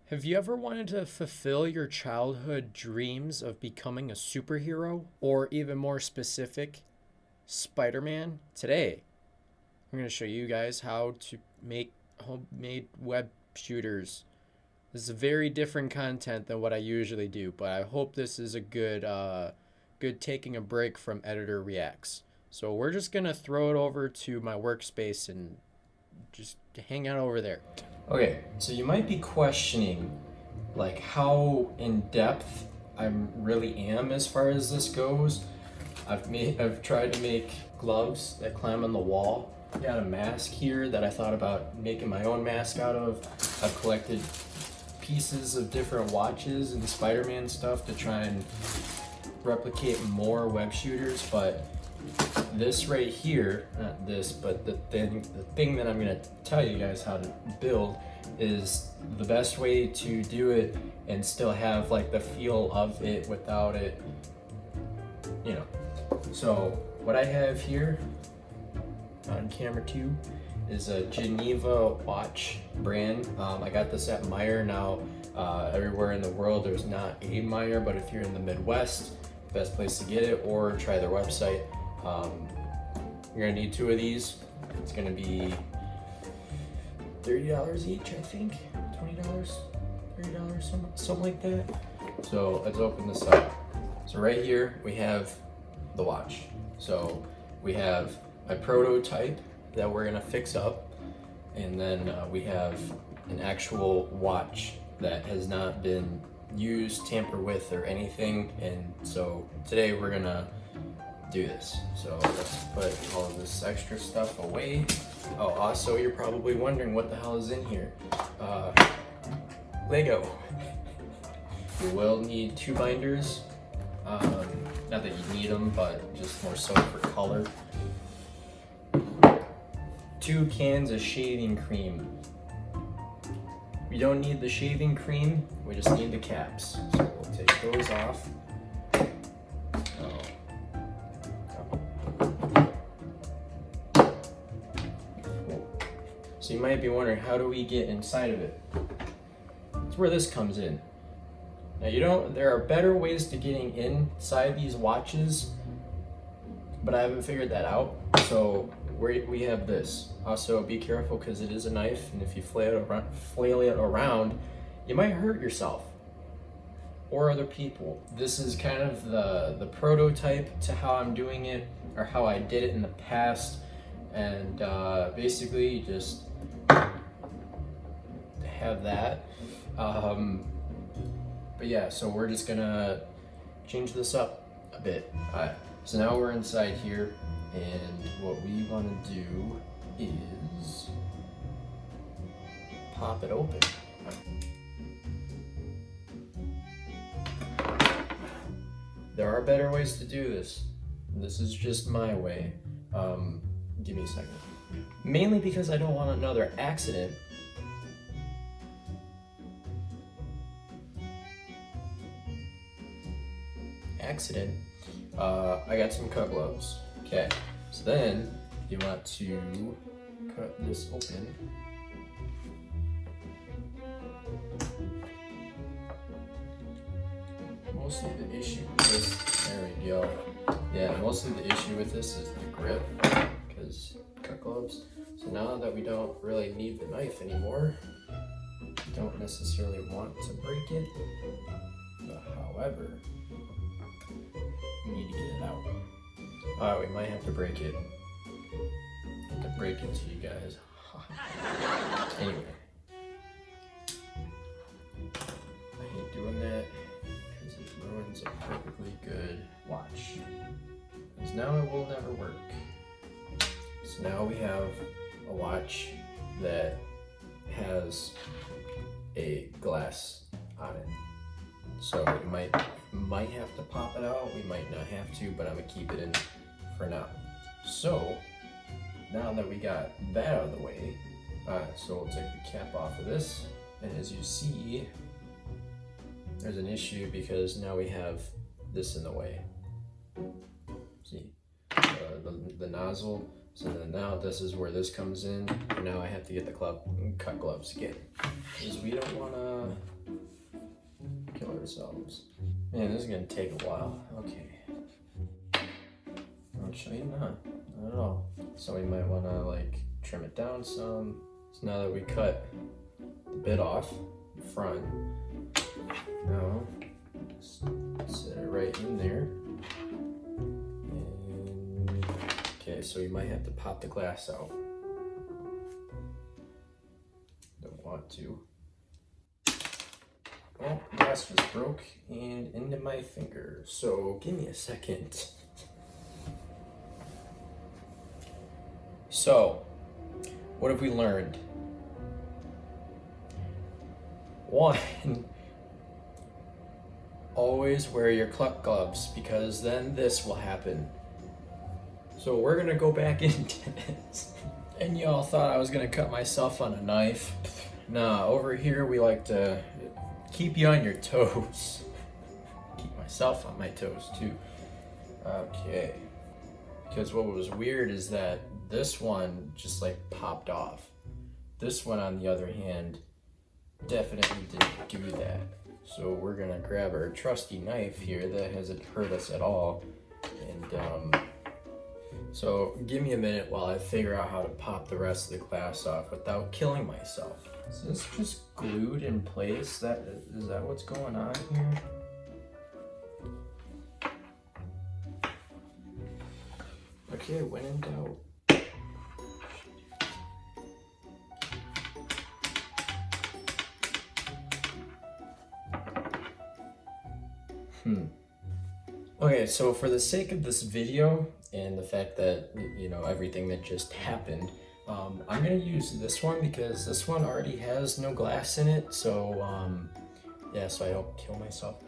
Have you ever wanted to fulfill your childhood dreams of becoming a superhero? Or even more specific, Spider-Man? Today, I'm going to show you guys how to make homemade web shooters. This is very different content than what I usually do, but I hope this is a good taking a break from Editor Reacts. So we're just going to throw it over to my workspace and just hang out over there. Okay, so you might be questioning like how in depth I really am as far as this goes. I've tried to make gloves that climb on the wall. I got a mask here that I thought about making my own mask out of. I've collected pieces of different watches and Spider-Man stuff to try and replicate more web shooters, but this right here, not this, but the thing that I'm gonna tell you guys how to build is the best way to do it and still have like the feel of it without it, you know. So what I have here on camera 2 is a Geneva watch brand. I got this at Meijer. Now everywhere in the world there's not a Meijer, but if you're in the Midwest, best place to get it, or try their website. You're gonna need 2 of these. It's gonna be $30 each, I think. $20, $30, something like that. So let's open this up. So right here we have the watch. So we have a prototype that we're gonna fix up, and then we have an actual watch that has not been used, tampered with, or anything. And so today we're gonna do this. So let's put all of this extra stuff away. Oh, also you're probably wondering what the hell is in here. Lego. You will need 2 binders. Not that you need them, but just more so for color. 2 cans of shaving cream. We don't need the shaving cream, we just need the caps. So we'll take those off. So you might be wondering, how do we get inside of it? That's where this comes in. Now there are better ways to getting inside these watches, but I haven't figured that out. So we have this. Also be careful because it is a knife, and if you flail it around, you might hurt yourself or other people. This is kind of the prototype to how I'm doing it, or how I did it in the past. And basically just have that. But yeah, so we're just gonna change this up a bit. Alright, so now we're inside here, and what we want to do is pop it open. There are better ways to do this. This is just my way. Give me a second. Mainly because I don't want another accident. I got some cut gloves. Okay, so then you want to cut this open. Mostly the issue with this, there we go. Yeah, mostly the issue with this is the grip, because cut gloves. So now that we don't really need the knife anymore, don't necessarily want to break it, but however, we need to get it out. Alright, we might have to break it. I have to break it to you guys. Anyway. I hate doing that because it ruins a perfectly good watch. Because now it will never work. So now we have a watch that has a glass on it. So we might have to pop it out, we might not have to, but I'm gonna keep it in for now. So now that we got that out of the way, so we'll take the cap off of this, and as you see, there's an issue because now we have this in the way. See, the nozzle. So then now this is where this comes in, and now I have to get the cut gloves again, because we don't want to Man, this is gonna take a while. Okay. Actually, not at all. So we might wanna like trim it down some. So now that we cut the bit off in front, now set it right in there. And, okay, so you might have to pop the glass out. Don't want to. Oh, glass just broke and into my finger. So give me a second. So, what have we learned? One, always wear your cluck gloves because then this will happen. So we're gonna go back into this. And y'all thought I was gonna cut myself on a knife. Nah, over here we like to keep you on your toes. Keep myself on my toes too. Okay. Because what was weird is that this one just like popped off. This one, on the other hand, definitely didn't do that. So we're gonna grab our trusty knife here that hasn't hurt us at all. And so give me a minute while I figure out how to pop the rest of the glass off without killing myself. Is this just glued in place? Is that what's going on here? Okay, when in doubt. Okay, so for the sake of this video and the fact that, you know, everything that just happened, I'm gonna use this one because this one already has no glass in it, so yeah, so I don't kill myself.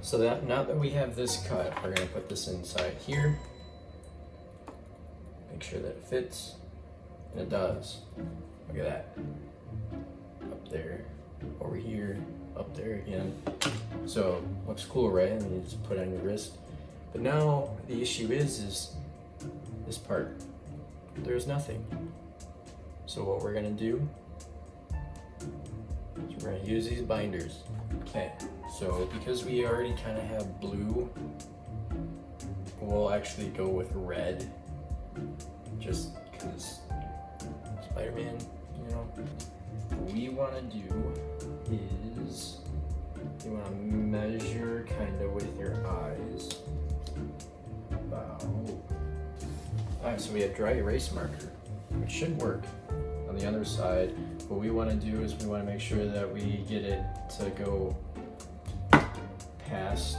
So that now that we have this cut, we're gonna put this inside here. Make sure that it fits, and it does. Look at that. Up there, over here, up there again. So looks cool, right? And you just put it on your wrist. But now the issue is this part. There's nothing. So what we're gonna do is we're gonna use these binders. Okay, so because we already kind of have blue, we'll actually go with red, just because Spider-Man, you know. What we want to do is you want to measure kind of with your eyes. About. Alright, so we have dry erase marker, which should work. On the other side, what we want to do is we want to make sure that we get it to go past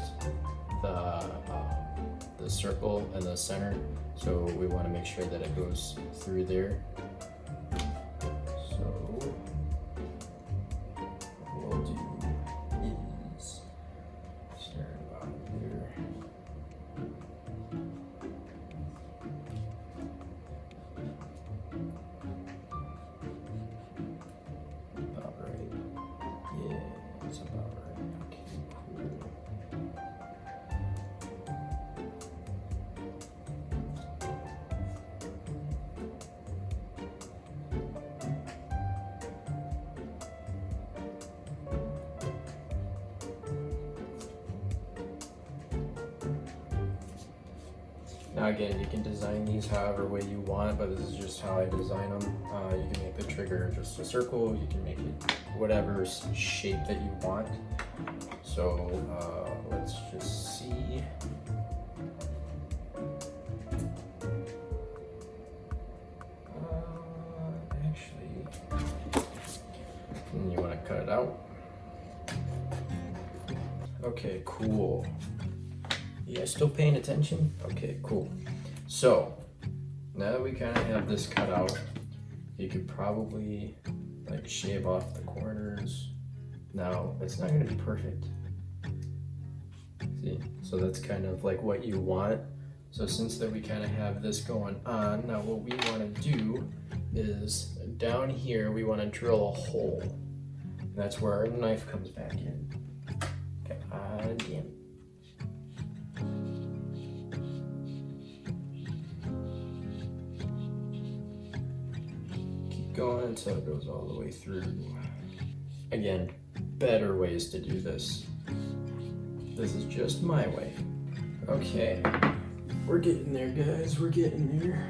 the circle in the center. So we want to make sure that it goes through there. So what we'll do is start about there. About right. Yeah, it's about right. Okay, cool. Now again, you can design these however way you want, but this is just how I design them. You can make the trigger just a circle, you can make it whatever shape that you want. So let's just see. Actually, you want to cut it out. Okay, cool. You guys still paying attention? Okay, cool. So now that we kind of have this cut out, you could probably like shave off the corners. Now it's not going to be perfect. See, so that's kind of like what you want. So since that we kind of have this going on, now what we want to do is down here we want to drill a hole. And that's where our knife comes back in. God damn. Going until it goes all the way through. Again, better ways to do this. This is just my way. Okay, we're getting there, guys. We're getting there.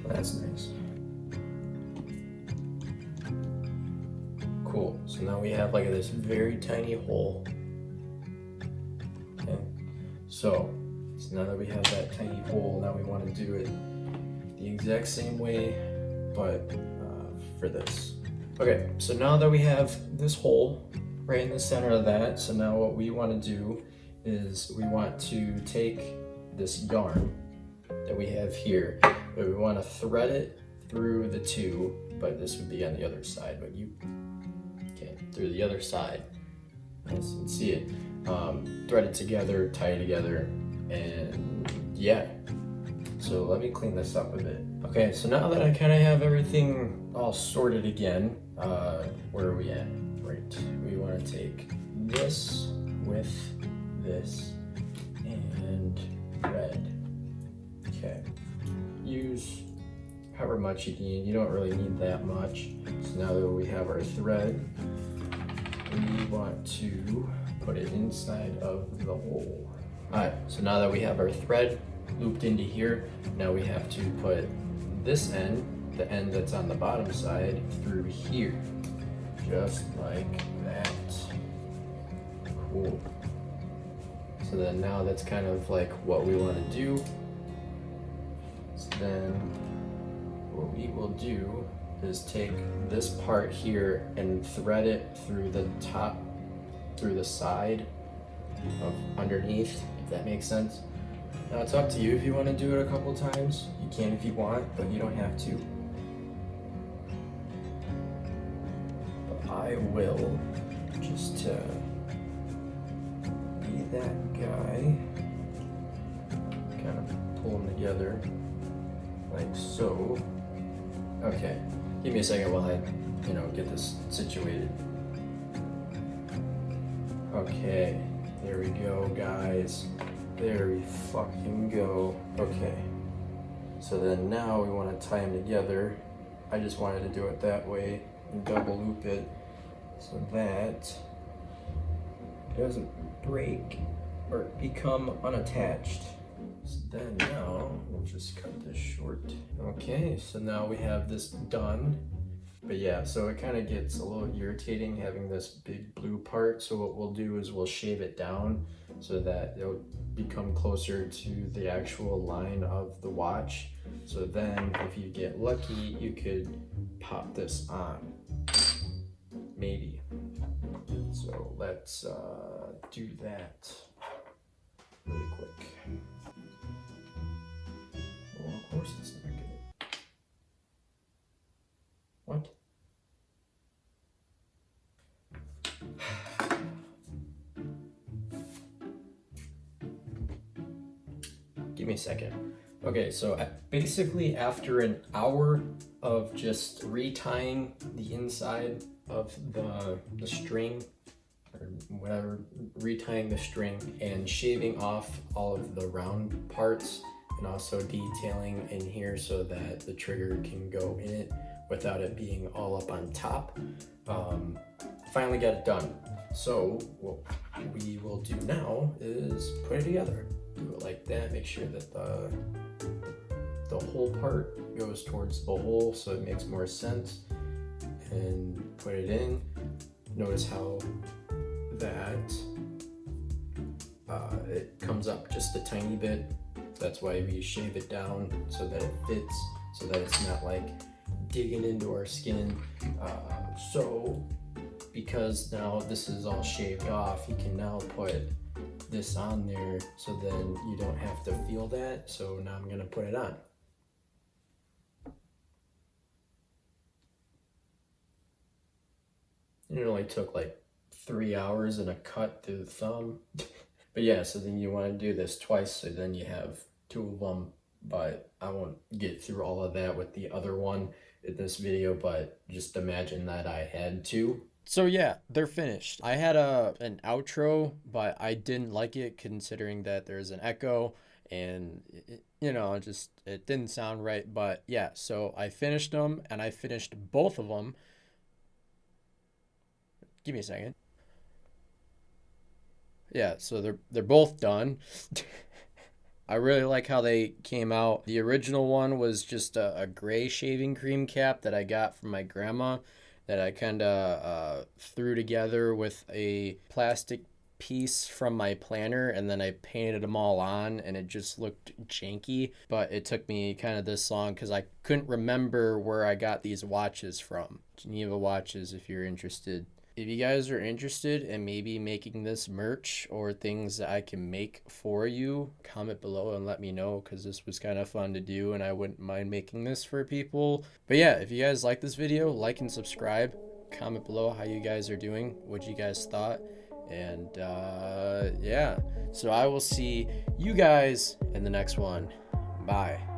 That's nice. Cool. So now we have like this very tiny hole. Okay. So now that we have that tiny hole, now we want to do it the exact same way, but for this. Okay, so now that we have this hole right in the center of that, so now what we want to do is we want to take this yarn that we have here, but we want to thread it through the two, but this would be on the other side, but through the other side, as you can see it, thread it together, tie it together, and yeah. So let me clean this up a bit. Okay, so now that I kind of have everything all sorted again, where are we at? Right, we want to take this with this and red. Okay, use however much you need. You don't really need that much. So now that we have our thread, we want to put it inside of the hole. Alright, so now that we have our thread looped into here, now we have to put this end, the end that's on the bottom side, through here. Just like that. Cool. So then now that's kind of like what we want to do. So then what we will do is take this part here and thread it through the top, through the side of underneath, if that makes sense. Now it's up to you if you want to do it a couple times. You can if you want, but you don't have to. But I will just be that guy. Kind of pull them together like so. Okay, give me a second while I, get this situated. Okay, there we go, guys. There we fucking go. Okay, so then now we want to tie them together. I just wanted to do it that way and double loop it so that it doesn't break or become unattached. So then now we'll just cut this short. Okay, so now we have this done. But yeah, so it kind of gets a little irritating having this big blue part. So what we'll do is we'll shave it down so that it'll become closer to the actual line of the watch. So then if you get lucky, you could pop this on, maybe. So let's do that really quick. Well, of course it's not good. What? Give me a second. Okay, so basically after an hour of just retying the inside of the string, or whatever, retying the string and shaving off all of the round parts, and also detailing in here so that the trigger can go in it without it being all up on top, finally got it done. So what we will do now is put it together. Do it like that, make sure that the whole part goes towards the hole so it makes more sense, and put it in. Notice how that it comes up just a tiny bit. That's why we shave it down so that it fits, so that it's not like digging into our skin. So because now this is all shaved off, you can now put this on there so then you don't have to feel that. So now I'm gonna put it on. It only took like 3 hours and a cut through the thumb. But yeah, so then you want to do this twice, so then you have 2 of them, but I won't get through all of that with the other one in this video, but just imagine that I had to. So yeah, they're finished. I had an outro, but I didn't like it considering that there's an echo and it didn't sound right. But yeah, so I finished them, and I finished both of them Give me a second. Yeah, so they're both done. I really like how they came out. The original one was just a gray shaving cream cap that I got from my grandma that I kind of threw together with a plastic piece from my planner, and then I painted them all on, and it just looked janky. But it took me kind of this long because I couldn't remember where I got these watches from. Geneva Watches, if you're interested. If you guys are interested in maybe making this merch or things that I can make for you, comment below and let me know, because this was kind of fun to do and I wouldn't mind making this for people. But yeah, if you guys like this video, like and subscribe. Comment below how you guys are doing, what you guys thought. And yeah, so I will see you guys in the next one. Bye.